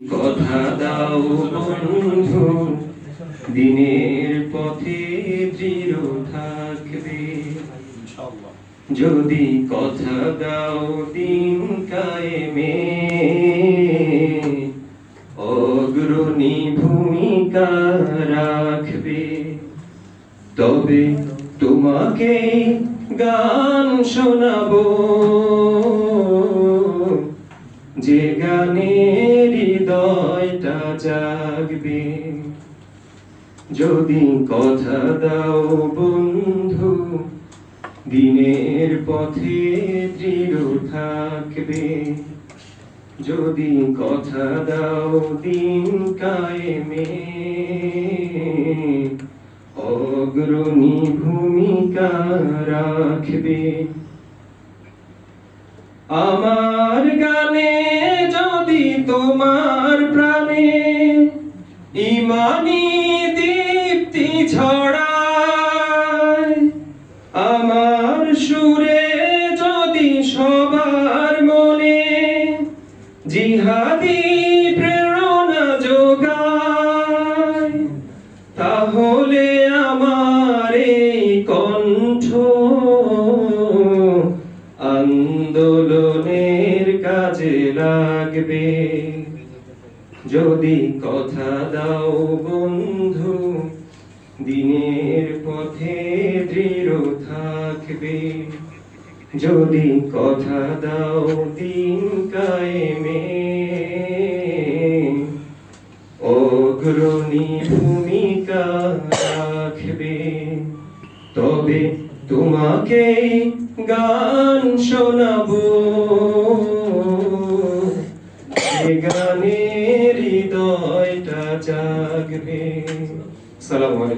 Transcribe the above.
কথা দাও বন্ধু, দিনের পথে দৃঢ় থাকবে। যদি কথা দাও দিন কায়েমে, অগ্রণী ভূমিকা রাখবে। তবে তোমাকে গান শোনাবো, যে গানে হৃদয়টা জাগবে। যদি কথা দাও বন্ধু, দিনের পথে দৃঢ় থাকবে। যদি কথা দাও দিন কায়েমে, অগ্রণী ভূমিকা রাখবে। আমার গানে যদি তোমার প্রাণে ঈমানী দীপ্তি ছড়ায়, আমার সুরে যদি সবার মনে জিহাদি প্রেরণা যোগায়, তাহলে আমার এই কণ্ঠ আন্দোলনের কাজে লাগবে। যদি কথা দাও বন্ধু, দিনের পথে দৃঢ় থাকবে। যদি কথা দাও দিন কায়েমে, অগ্রণী ভূমিকা রাখবে। তবে তোমাকে গান শোনাবো, যে গানে হৃদয়টা জাগবে। আসসালামু আলাইকুম।